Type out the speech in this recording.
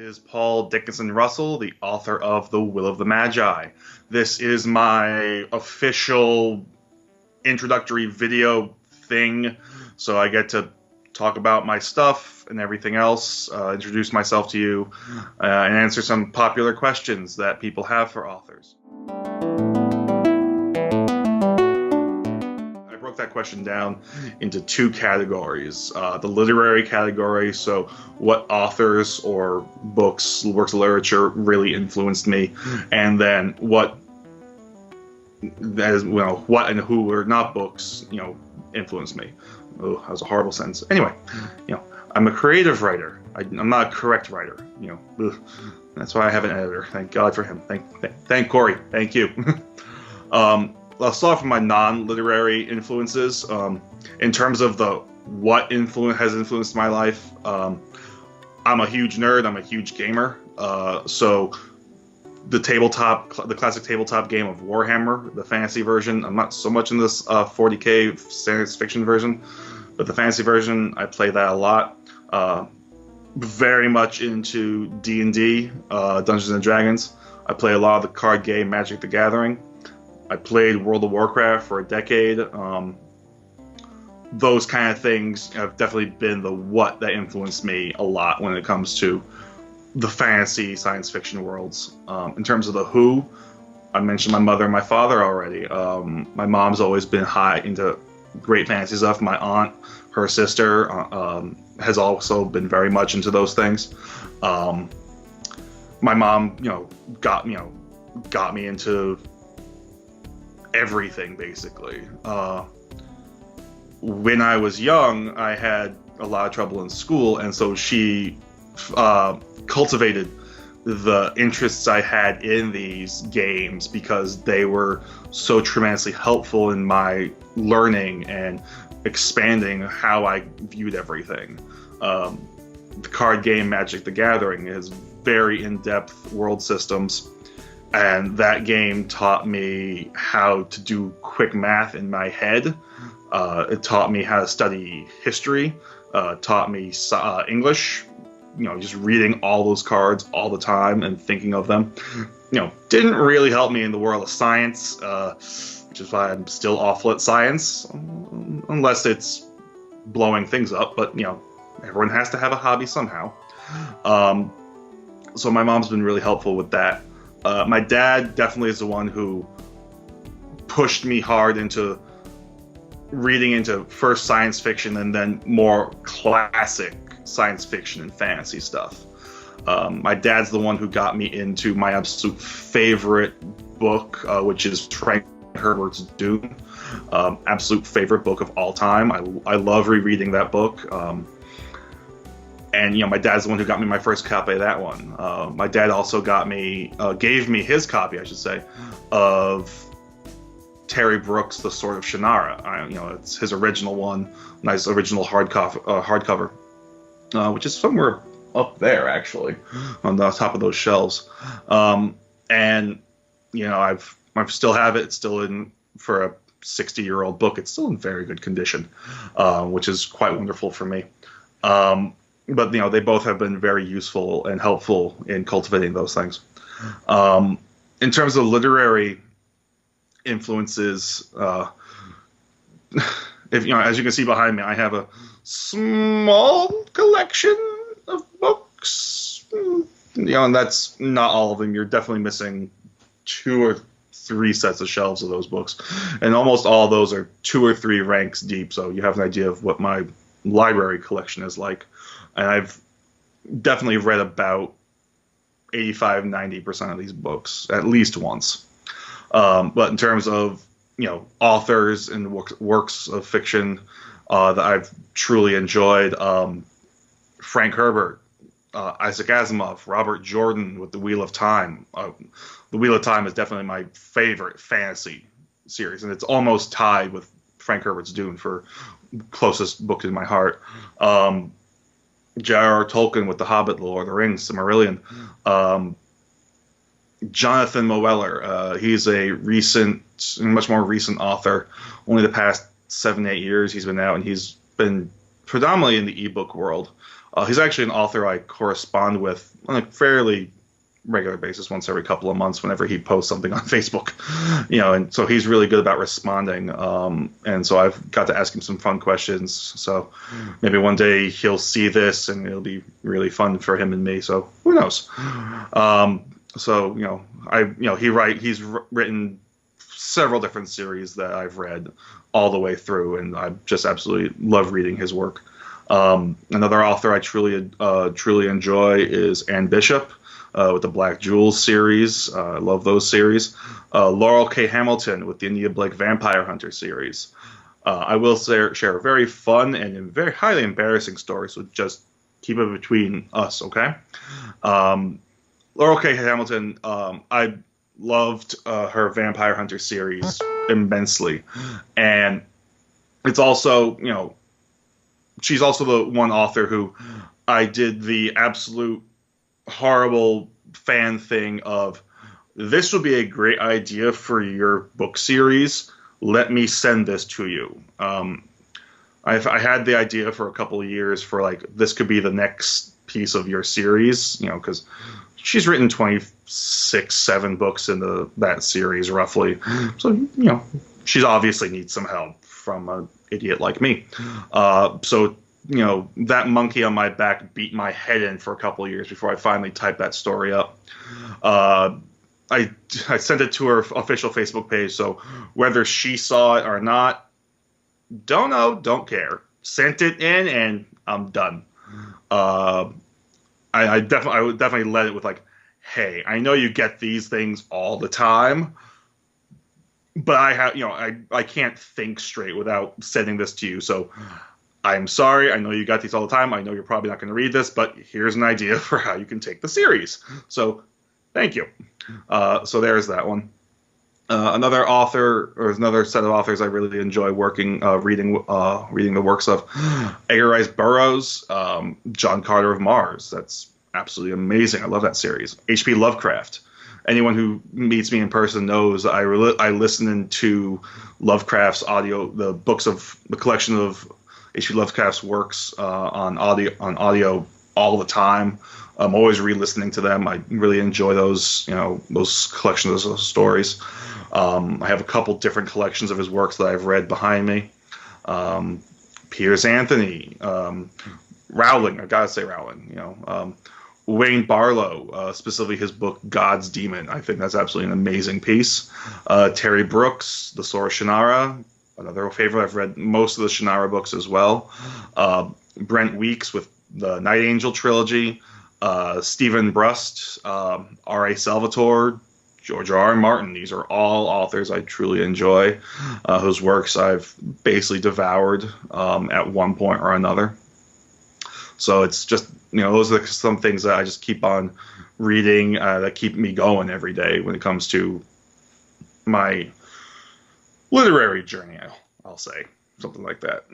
is Paul Dickinson Russell, the author of The Will of the Magi. This is my official introductory video thing, so I get to talk about my stuff and everything else, introduce myself to you, and answer some popular questions that people have for authors. I broke that question down into two categories. The literary category, so what authors or books, works of literature really influenced me, and then what and who were not books, influenced me. Oh, that was a horrible sentence. Anyway, I'm a creative writer. I'm not a correct writer. That's why I have an editor. Thank God for him. Thank Corey. Thank you. I'll start from my non-literary influences. In terms of what has influenced my life, I'm a huge nerd. I'm a huge gamer. So the classic tabletop game of Warhammer, the fantasy version. I'm not so much in this 40K science fiction version, but the fantasy version, I play that a lot. Very much into D&D, Dungeons and Dragons. I play a lot of the card game Magic the Gathering. I played World of Warcraft for a decade. Those kind of things have definitely been that influenced me a lot when it comes to the fantasy science fiction worlds. In terms of the who, I mentioned my mother and my father already. My mom's always been high into great fantasy stuff. My aunt, her sister, has also been very much into those things. My mom, got me into everything basically. When I was young, I had a lot of trouble in school, and so she cultivated the interests I had in these games because they were so tremendously helpful in my learning and expanding how I viewed everything. The card game Magic the Gathering is very in-depth world systems, and that game taught me how to do quick math in my head. It taught me how to study history, taught me English, just reading all those cards all the time and thinking of them. Didn't really help me in the world of science, which is why I'm still awful at science, unless it's blowing things up, but, everyone has to have a hobby somehow. So my mom's been really helpful with that. My dad definitely is the one who pushed me hard into reading into first science fiction and then more classic science fiction and fantasy stuff. My dad's the one who got me into my absolute favorite book, which is Frank Herbert's Dune. Absolute favorite book of all time. I love rereading that book. And my dad's the one who got me my first copy of that one. My dad also gave me his copy, I should say, of Terry Brooks' The Sword of Shannara. It's his original one, nice original hardcover, which is somewhere up there actually, on the top of those shelves. And I still have it. It's still in, for a 60-year-old book. It's still in very good condition, which is quite wonderful for me. But they both have been very useful and helpful in cultivating those things. In terms of literary influences, as you can see behind me, I have a small collection of books. And that's not all of them. You're definitely missing 2 or 3 sets of shelves of those books, and almost all of those are 2 or 3 ranks deep. So you have an idea of what my library collection is like. And I've definitely read about 85-90% of these books at least once. But in terms of authors and works of fiction that I've truly enjoyed, Frank Herbert, Isaac Asimov, Robert Jordan with The Wheel of Time. The Wheel of Time is definitely my favorite fantasy series, and it's almost tied with Frank Herbert's Dune for closest book in my heart. J.R.R. Tolkien with The Hobbit, The Lord of the Rings, Silmarillion. Jonathan Moeller, he's a much more recent author. Only the past 7-8 years he's been out, and he's been predominantly in the ebook world. He's actually an author I correspond with on a fairly regular basis, once every couple of months, whenever he posts something on Facebook. And so he's really good about responding. And so I've got to ask him some fun questions. So maybe one day he'll see this and it'll be really fun for him and me. So who knows? So he's written several different series that I've read all the way through, and I just absolutely love reading his work. Another author I truly enjoy is Anne Bishop, with the Black Jewels series. I love those series. Laurel K. Hamilton with the India Blake Vampire Hunter series. I will share a very fun and very highly embarrassing story, so just keep it between us, okay? Laurel K. Hamilton, I loved her Vampire Hunter series immensely. And it's also, she's also the one author who I did the absolute horrible fan thing of, this would be a great idea for your book series. Let me send this to you. I had the idea for a couple of years for this could be the next piece of your series, because she's written 7 books in that series roughly. So, she obviously needs some help from an idiot like me. So that monkey on my back beat my head in for a couple of years before I finally typed that story up. I sent it to her official Facebook page, so whether she saw it or not, don't know, don't care. Sent it in, and I'm done. I would definitely let it with hey, I know you get these things all the time, but I can't think straight without sending this to you, so I'm sorry, I know you got these all the time. I know you're probably not going to read this, but here's an idea for how you can take the series. So, thank you. So there's that one. Another set of authors I really enjoy reading the works of: Edgar Rice Burroughs, John Carter of Mars. That's absolutely amazing. I love that series. H.P. Lovecraft. Anyone who meets me in person knows I listen to Lovecraft's the collection of H.P. Lovecraft's works on audio all the time. I'm always re-listening to them. I really enjoy those collections of stories. I have a couple different collections of his works that I've read behind me. Piers Anthony, Rowling. I gotta say Rowling. Wayne Barlow, specifically his book God's Demon. I think that's absolutely an amazing piece. Terry Brooks, The Sword of Shannara. Another favorite. I've read most of the Shannara books as well. Brent Weeks with the Night Angel trilogy. Stephen Brust, R.A. Salvatore, George R.R. Martin. These are all authors I truly enjoy, whose works I've basically devoured at one point or another. So it's just, those are some things that I just keep on reading that keep me going every day when it comes to my literary journey, I'll say. Something like that.